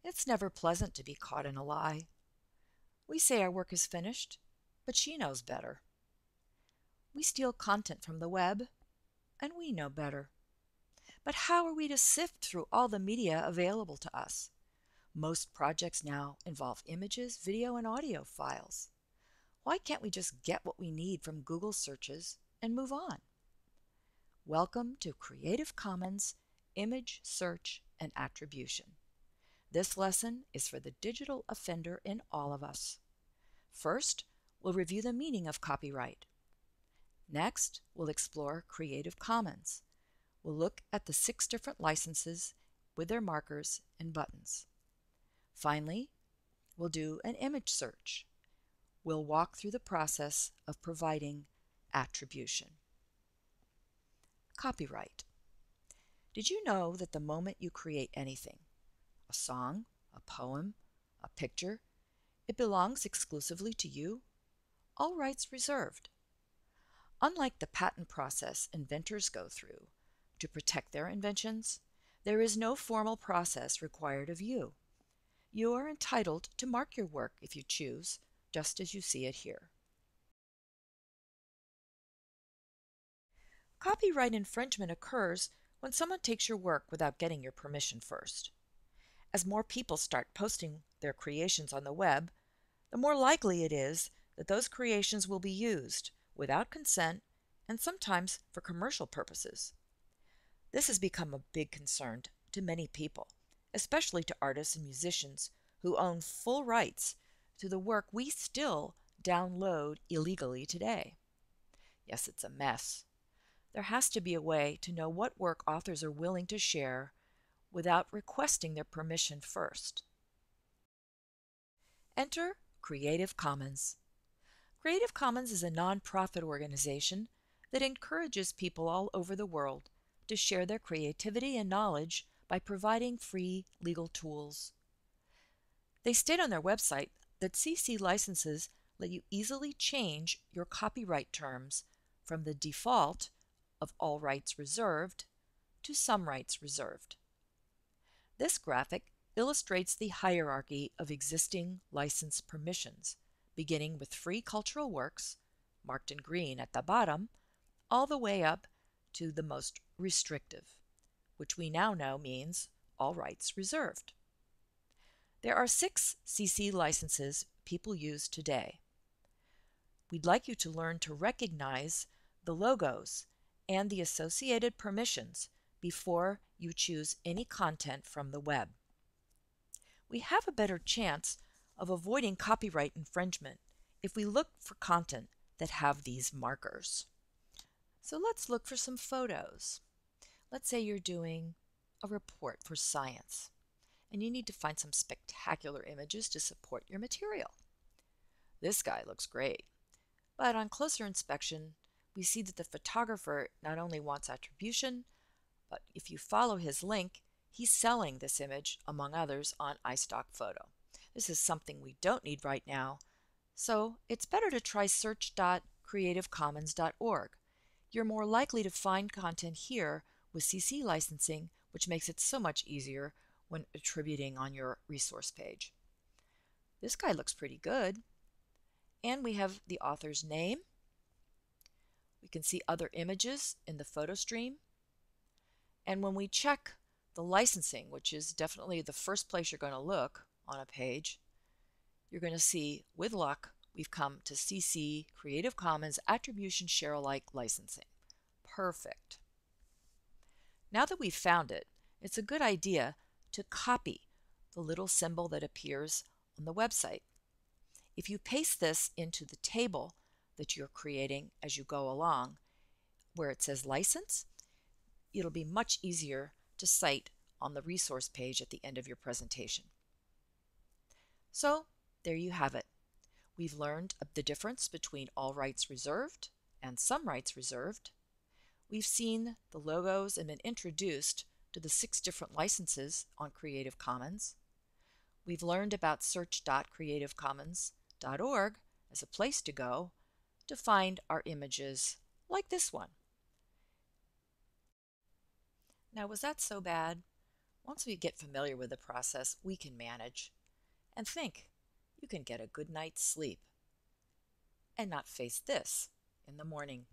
It's never pleasant to be caught in a lie. We say our work is finished, but she knows better. We steal content from the web, and we know better. But how are we to sift through all the media available to us? Most projects now involve images, video, and audio files. Why can't we just get what we need from Google searches and move on? Welcome to Creative Commons Image Search and Attribution. This lesson is for the digital offender in all of us. First, we'll review the meaning of copyright. Next, we'll explore Creative Commons. We'll look at the 6 different licenses with their markers and buttons. Finally, we'll do an image search. We'll walk through the process of providing attribution. Copyright. Did you know that the moment you create anything, a song, a poem, a picture, it belongs exclusively to you? All rights reserved. Unlike the patent process inventors go through to protect their inventions, there is no formal process required of you. You are entitled to mark your work if you choose, just as you see it here. Copyright infringement occurs when someone takes your work without getting your permission first. As more people start posting their creations on the web, the more likely it is that those creations will be used without consent and sometimes for commercial purposes. This has become a big concern to many people, especially to artists and musicians who own full rights to the work we still download illegally today. Yes, it's a mess. There has to be a way to know what work authors are willing to share without requesting their permission first. Enter Creative Commons. Creative Commons is a nonprofit organization that encourages people all over the world to share their creativity and knowledge by providing free legal tools. They state on their website that CC licenses let you easily change your copyright terms from the default of all rights reserved to some rights reserved. This graphic illustrates the hierarchy of existing license permissions, beginning with free cultural works, marked in green at the bottom, all the way up to the most restrictive, which we now know means all rights reserved. There are 6 CC licenses people use today. We'd like you to learn to recognize the logos and the associated permissions before you choose any content from the web. We have a better chance of avoiding copyright infringement if we look for content that have these markers. So let's look for some photos. Let's say you're doing a report for science and you need to find some spectacular images to support your material. This guy looks great, but on closer inspection, we see that the photographer not only wants attribution, but if you follow his link, he's selling this image, among others, on iStock Photo. This is something we don't need right now, so it's better to try search.creativecommons.org. You're more likely to find content here with CC licensing, which makes it so much easier when attributing on your resource page. This guy looks pretty good. And we have the author's name. We can see other images in the photo stream. And when we check the licensing, which is definitely the first place you're going to look on a page, you're going to see, with luck, we've come to CC Creative Commons Attribution Share Alike licensing. Perfect. Now that we've found it, it's a good idea to copy the little symbol that appears on the website. If you paste this into the table that you're creating as you go along, where it says license, it'll be much easier to cite on the resource page at the end of your presentation. So there you have it. We've learned the difference between all rights reserved and some rights reserved. We've seen the logos and been introduced to the 6 different licenses on Creative Commons. We've learned about search.creativecommons.org as a place to go to find our images like this one. Now, was that so bad? Once we get familiar with the process, we can manage. And think, you can get a good night's sleep and not face this in the morning.